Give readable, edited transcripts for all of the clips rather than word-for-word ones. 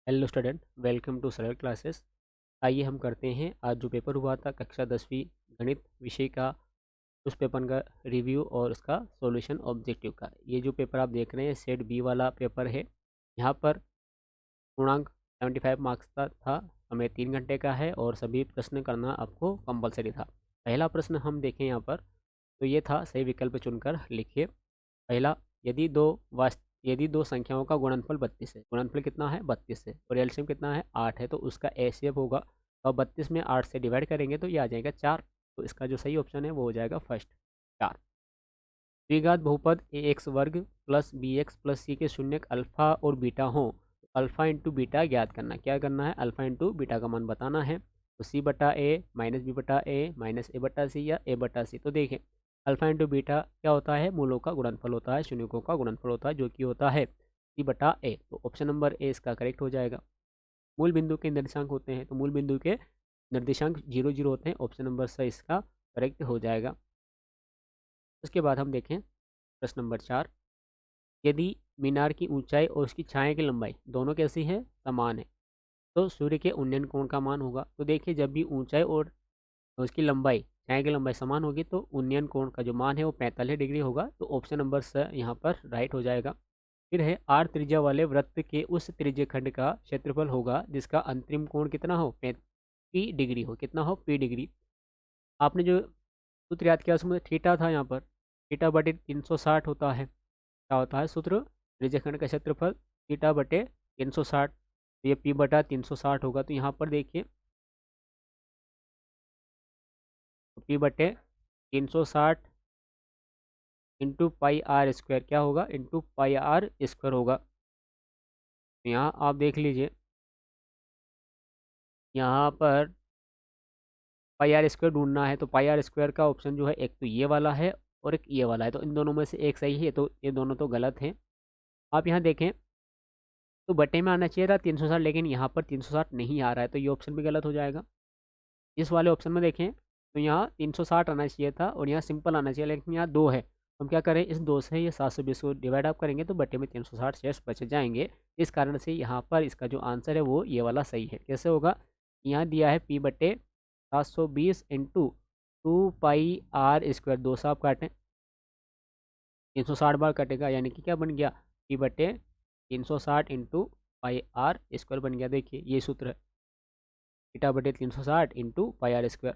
Hello student, welcome to सरल classes. आइए हम करते हैं आज जो पेपर हुआ था कक्षा 10वीं गणित विषय का, उस पेपर का रिव्यू और उसका सॉल्यूशन ऑब्जेक्टिव का। ये जो पेपर आप देख रहे हैं सेट बी वाला पेपर है। यहाँ पर पूर्णांक 75 मार्क्स का था, हमें 3 घंटे का है और सभी प्रश्न करना आपको कंपलसरी था। पहला प्रश्न हम देखें यहाँ पर, तो ये था सही विकल्प चुनकर लिखिए। पहला, यदि दो यदि दो संख्याओं का गुणनफल 32 है, गुणनफल कितना है 32 है और एलसीएम कितना है 8 है, तो उसका एचसीएफ होगा। और 32 में 8 से डिवाइड करेंगे तो ये आ जाएगा 4। तो इसका जो सही ऑप्शन है वो हो जाएगा फर्स्ट, 4। द्विघात बहुपद ए एक्स वर्ग प्लस बी एक्स प्लस सी के शून्यक अल्फा और बीटा हो, अल्फा इंटू बीटा ज्ञात करना। क्या करना है? अल्फा इंटू बीटा का मान बताना है। तो सी बटा ए माइनस बी बटा ए माइनस ए बटा सी या ए बटा सी। तो देखें, अल्फा इंटू बीटा क्या होता है? मूलों का गुणनफल होता है, शून्यकों का गुणनफल होता है, जो कि होता है सी बटा ए। तो ऑप्शन नंबर ए इसका करेक्ट हो जाएगा। मूल बिंदु के निर्देशांक होते हैं, तो मूल बिंदु के निर्देशांक 0 0 होते हैं। ऑप्शन नंबर सी इसका करेक्ट हो जाएगा। उसके बाद हम देखें प्रश्न नंबर 4। यदि मीनार की ऊंचाई और उसकी छाया की लंबाई दोनों कैसी है? समान है, तो सूर्य के उन्नयन कोण का मान होगा। तो देखिए, जब भी ऊंचाई और उसकी लंबाई, छाया की लंबाई समान होगी तो उन्नयन कोण का जो मान है वो 45 डिग्री होगा। तो ऑप्शन नंबर स यहाँ पर राइट हो जाएगा। फिर है, आर त्रिज्या वाले वृत्त के उस त्रिज्य खंड का क्षेत्रफल होगा जिसका अंतरिम कोण कितना हो? पी डिग्री हो। कितना हो? P degree. आपने जो सूत्र याद किया उसमें थीटा था, यहाँ पर थीटा बटे 360 होता है। क्या होता है सूत्र? त्रिज्यखंड का क्षेत्रफल थीटा बटे 360। तो ये पी बटा 360 होगा। तो यहाँ पर देखिए, पी बटे 360 इंटू पाई आर स्क्वायर क्या होगा? इंटू पाई आर स्क्वायर होगा। तो यहाँ आप देख लीजिए, यहाँ पर पाई आर स्क्वायर ढूंढना है। तो पाई आर स्क्वायर का ऑप्शन जो है, एक तो ये वाला है और एक ये वाला है, तो इन दोनों में से एक सही है, तो ये दोनों तो गलत हैं। आप यहाँ देखें तो बटे में आना चाहिए था 360, लेकिन यहाँ पर 360 नहीं आ रहा है, तो ये ऑप्शन भी गलत हो जाएगा। इस वाले ऑप्शन में देखें तो यहाँ 360 आना चाहिए था और यहाँ सिंपल आना चाहिए, लेकिन यहाँ 2 है। तो हम क्या करें, इस 2 से ये 720 को डिवाइड आप करेंगे तो बटे में 360 शेष बच जाएंगे। इस कारण से यहाँ पर इसका जो आंसर है वो ये वाला सही है। कैसे होगा? यहाँ दिया है पी बटे 720 इंटू 2 पाई आर स्क्वायर, 2 से आप काटें 360 बार कटेगा, यानी कि क्या बन गया? पी बटे 360 इंटू पाई आर स्क्वायर बन गया। देखिए ये सूत्र है, थीटा बटे 360 इंटू पाई आर स्क्वायर।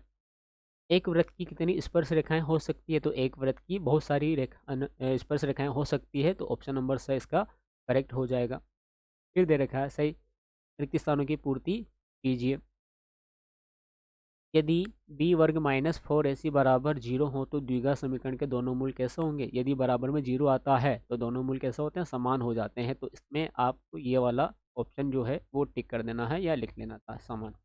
एक वृत्त की कितनी स्पर्श रेखाएं हो सकती है? तो एक वृत्त की बहुत सारी स्पर्श रेखाएं हो सकती है। तो ऑप्शन नंबर से इसका करेक्ट हो जाएगा। फिर दे रखा है, सही रिक्त स्थानों की पूर्ति कीजिए। यदि बी वर्ग माइनस 4ac बराबर 0 हो तो द्विघात समीकरण के दोनों मूल कैसे होंगे? यदि बराबर में 0 आता है तो दोनों मूल कैसे होते हैं? समान हो जाते हैं। तो इसमें आपको ये वाला ऑप्शन जो है वो टिक कर देना है या लिख लेना था, समान।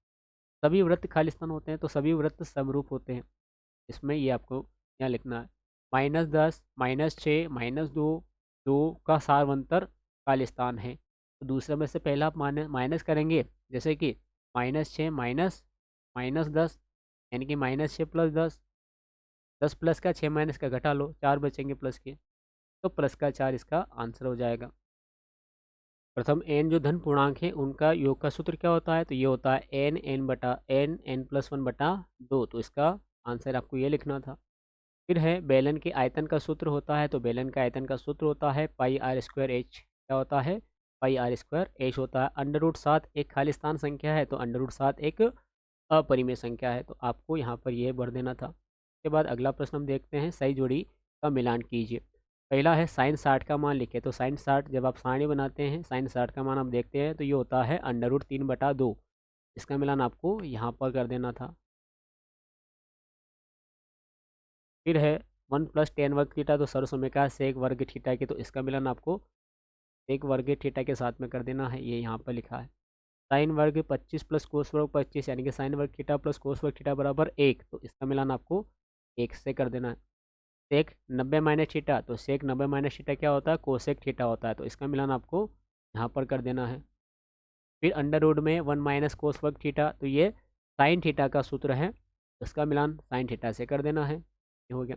सभी वृत्त खालिस्तान होते हैं, तो सभी वृत्त समरूप होते हैं। इसमें ये आपको यहाँ लिखना है। -10 -6 -2, 2 का सार्वंतर खालिस्तान है। तो दूसरे में से पहला आप माइनस करेंगे, जैसे कि -6 माइनस -10, यानी कि -6 प्लस 10, 10 प्लस का 6 माइनस का घटा लो, 4 बचेंगे प्लस के, तो प्लस का 4 इसका आंसर हो जाएगा। प्रथम एन जो धन पूर्णांक है उनका योग का सूत्र क्या होता है? तो ये होता है n+1/2। तो इसका आंसर आपको ये लिखना था। फिर है, बेलन के आयतन का सूत्र होता है। तो बेलन का आयतन का सूत्र होता है पाई आर स्क्वायर एच। क्या होता है? पाई आर स्क्वायर एच होता है। √7 एक खालिस्तान संख्या है, तो √7 एक अपरिमेय संख्या है। तो आपको यहाँ पर ये भर देना था। उसके बाद अगला प्रश्न हम देखते हैं, सही जोड़ी का मिलान कीजिए। पहला है साइन 60 का मान लिखे। तो साइन 60 जब आप सारणी बनाते हैं, साइन 60 का मान आप देखते हैं तो ये होता है √3/2। इसका मिलान आपको यहाँ पर कर देना था। फिर है 1 + tan वर्ग थीटा, तो सर्वसमयका सेक वर्ग थीटा की, तो इसका मिलान आपको सेक वर्ग थीटा के साथ में कर देना है, ये यहाँ पर लिखा है। साइन वर्ग 25 + कोस वर्ग 25, यानी कि साइन वर्ग थीटा प्लस कोस वर्ग थीटा बराबर 1। तो इसका मिलान आपको 1 से कर देना है। सेक 90 माइनस थीटा, तो सेक 90 माइनस थीटा क्या होता है? कोसेक थीटा होता है। तो इसका मिलान आपको यहाँ पर कर देना है। फिर अंडर रूट में 1 माइनस कोस वर्ग थीटा, तो ये साइन थीटा का सूत्र है, उसका मिलान साइन थीटा से कर देना है। ये हो गया।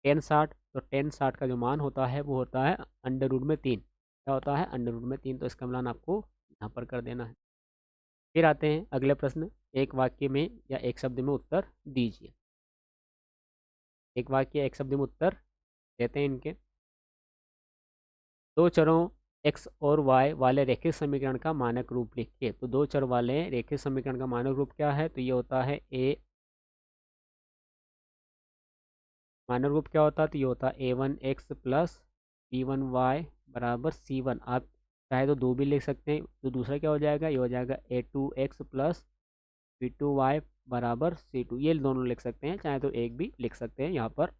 टेन 60, तो टेन 60 का जो मान होता है वो होता है √3। क्या होता है? √3। तो इसका मिलान आपको यहाँ पर कर देना है। फिर आते हैं अगले प्रश्न, एक वाक्य में या एक शब्द में उत्तर दीजिए। एक वाक्य एक शब्द में उत्तर देते हैं इनके। दो चरों x और y वाले रैखिक समीकरण का मानक रूप लिखिए। तो दो चर वाले रैखिक समीकरण का मानक रूप क्या है? तो ये होता है मानक रूप क्या होता है? तो ये होता है a1x प्लस b1y बराबर c1। आप चाहे तो दो भी लिख सकते हैं, तो दूसरा क्या हो जाएगा? ये हो जाएगा a2x प्लस b2y बराबर c2। ये दोनों लिख सकते हैं, चाहे तो एक भी लिख सकते हैं। यहाँ पर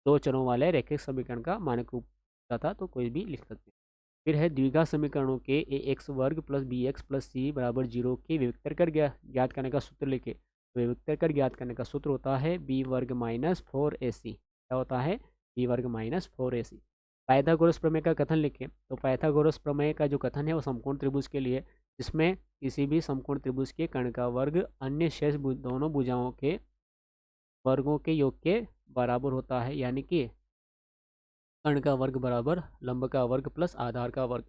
दो चरों वाले रैखिक समीकरण का मानक रूप था, तो कोई भी लिख सकते हैं। फिर है द्विघात समीकरणों के ए एक्स वर्ग प्लस बी एक्स प्लस सी बराबर 0 के विविक्तर कर ज्ञात करने का सूत्र लिखे। तो विविक्तर कर ज्ञात करने का सूत्र होता है बी वर्ग माइनस 4ac। क्या होता है? बी वर्ग माइनस 4ac। पाइथागोरस प्रमेय का कथन लिखें। तो पाइथागोरस प्रमेय का जो कथन है वो समकोण त्रिभुज के लिए, जिसमें किसी भी समकोण त्रिभुज के कर्ण का वर्ग अन्य शेष दोनों भुजाओं के वर्गों के योग के बराबर होता है, यानी कि कर्ण का वर्ग बराबर लंब का वर्ग प्लस आधार का वर्ग।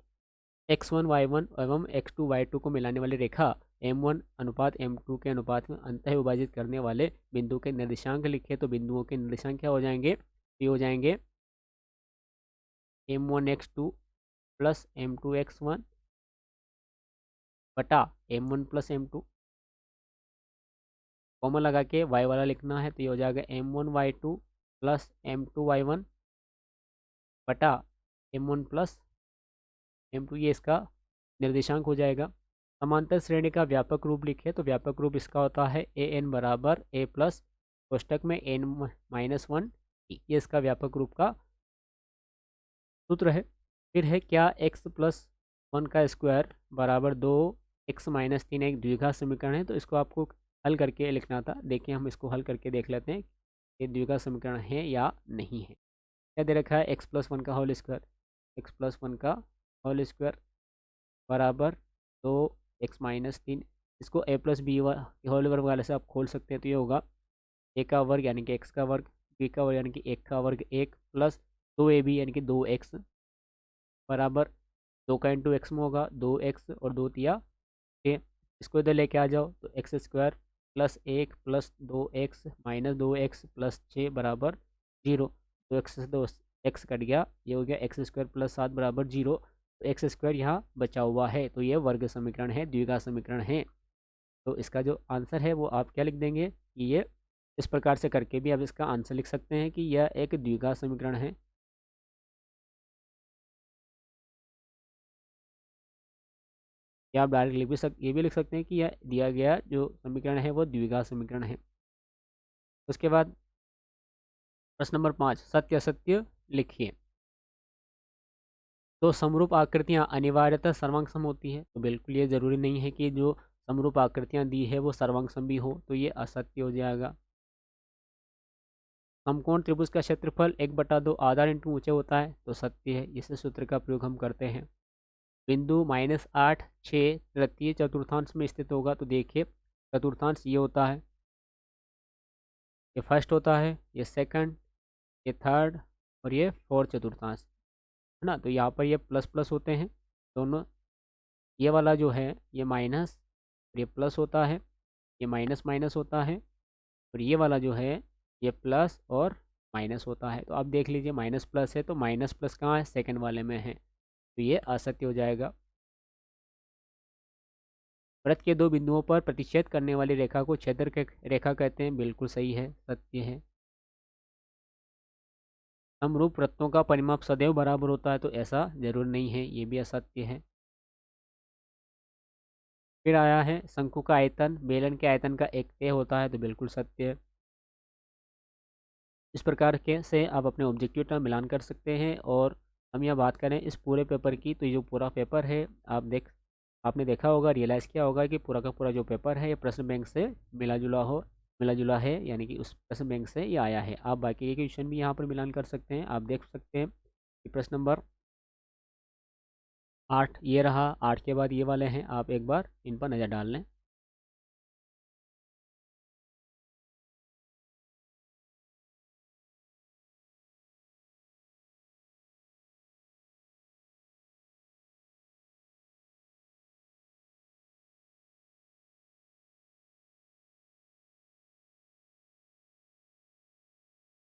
x1 y1 एवं x2 y2 को मिलाने वाली रेखा m1 अनुपात m2 के अनुपात में अंतः विभाजित करने वाले बिंदु के निर्देशांक लिखे। तो बिंदुओं के निर्देशांक क्या हो जाएंगे? ये हो जाएंगे m1x2 प्लस m2x1 बटा m1 प्लस m2। कॉमन लगा के y वाला लिखना है, तो ये हो जाएगा m1y2 प्लस m2y1 बटा m1 प्लस m2। ये इसका निर्देशांक हो जाएगा। समांतर श्रेणी का व्यापक रूप लिखे। तो व्यापक रूप इसका होता है ए एन बराबर ए प्लस कोष्टक में एन माइनस 1। ये इसका व्यापक रूप का सूत्र है। फिर है क्या x प्लस 1 का स्क्वायर बराबर 2x माइनस 3 एक द्विघात समीकरण है? तो इसको आपको हल करके लिखना था। देखिए हम इसको हल करके देख लेते हैं ये द्विघात समीकरण है या नहीं है। क्या दे रखा है? x प्लस 1 का होल स्क्वायर, x प्लस 1 का होल स्क्वायर बराबर 2x माइनस 3। इसको a प्लस बी होल वर्ग वाले से आप खोल सकते हैं। तो ये होगा a का वर्ग यानी कि x का वर्ग, b का वर्ग यानी कि 1 का वर्ग 1 प्लस 2ab यानी कि 2x बराबर 2 का इंटू एक्स में होगा 2x और 2 तिया 6। इसको इधर लेके आ जाओ तो x square plus 1 plus 2x minus 2x plus 6 बराबर 0। 2x से 2x कट गया, ये हो गया एक्स स्क्वायर प्लस 7 बराबर 0। तो एक्स स्क्वायर यहाँ बचा हुआ है, तो ये वर्ग समीकरण है, द्विघात समीकरण है। तो इसका जो आंसर है वो आप क्या लिख देंगे कि ये इस प्रकार से करके भी आप इसका आंसर लिख सकते हैं कि यह एक द्विघात समीकरण है। या आप डायरेक्ट ये भी लिख सकते हैं कि यह दिया गया जो समीकरण है वो द्विघात समीकरण है। उसके बाद प्रश्न नंबर 5, सत्य असत्य लिखिए। तो समरूप आकृतियां अनिवार्यतः सर्वांगसम होती है? तो बिल्कुल ये जरूरी नहीं है कि जो समरूप आकृतियां दी है वो सर्वांगसम भी हो, तो ये असत्य हो जाएगा। समकोण त्रिभुज का क्षेत्रफल 1/2 आधार इंटू ऊंचे होता है? तो सत्य है, इस सूत्र का प्रयोग हम करते हैं। बिंदु -8 6 तृतीय चतुर्थांश में स्थित होगा? तो देखिए चतुर्थांश ये होता है, ये फर्स्ट होता है, ये सेकंड, ये थर्ड और ये फोर्थ चतुर्थांश है ना। तो यहाँ पर ये प्लस प्लस होते हैं दोनों। ये वाला जो है ये माइनस और ये प्लस होता है, ये माइनस माइनस होता है। और ये वाला जो है ये प्लस और माइनस होता है। तो आप देख लीजिए माइनस प्लस है तो माइनस प्लस कहाँ है? सेकंड वाले में है, तो ये असत्य हो जाएगा। वृत्त के दो बिंदुओं पर प्रतिच्छेद करने वाली रेखा को छेदक रेखा कहते हैं? बिल्कुल सही है, सत्य है। समरूप वृत्तों का परिमाप सदैव बराबर होता है? तो ऐसा जरूर नहीं है, ये भी असत्य है। फिर आया है शंकु का आयतन बेलन के आयतन का एक तिहाई होता है? तो बिल्कुल सत्य है। इस प्रकार के से आप अपने ऑब्जेक्टिव टर्म मिलान कर सकते हैं। और हम यह बात करें इस पूरे पेपर की, तो ये जो पूरा पेपर है आपने देखा होगा, रियलाइज़ किया होगा कि पूरा का पूरा जो पेपर है ये प्रश्न बैंक से मिला जुला है, यानी कि उस प्रश्न बैंक से ये आया है। आप बाकी के क्वेश्चन भी यहाँ पर मिलान कर सकते हैं। आप देख सकते हैं कि प्रश्न नंबर 8 ये रहा, 8 के बाद ये वाले हैं, आप एक बार इन पर नज़र डाल लें।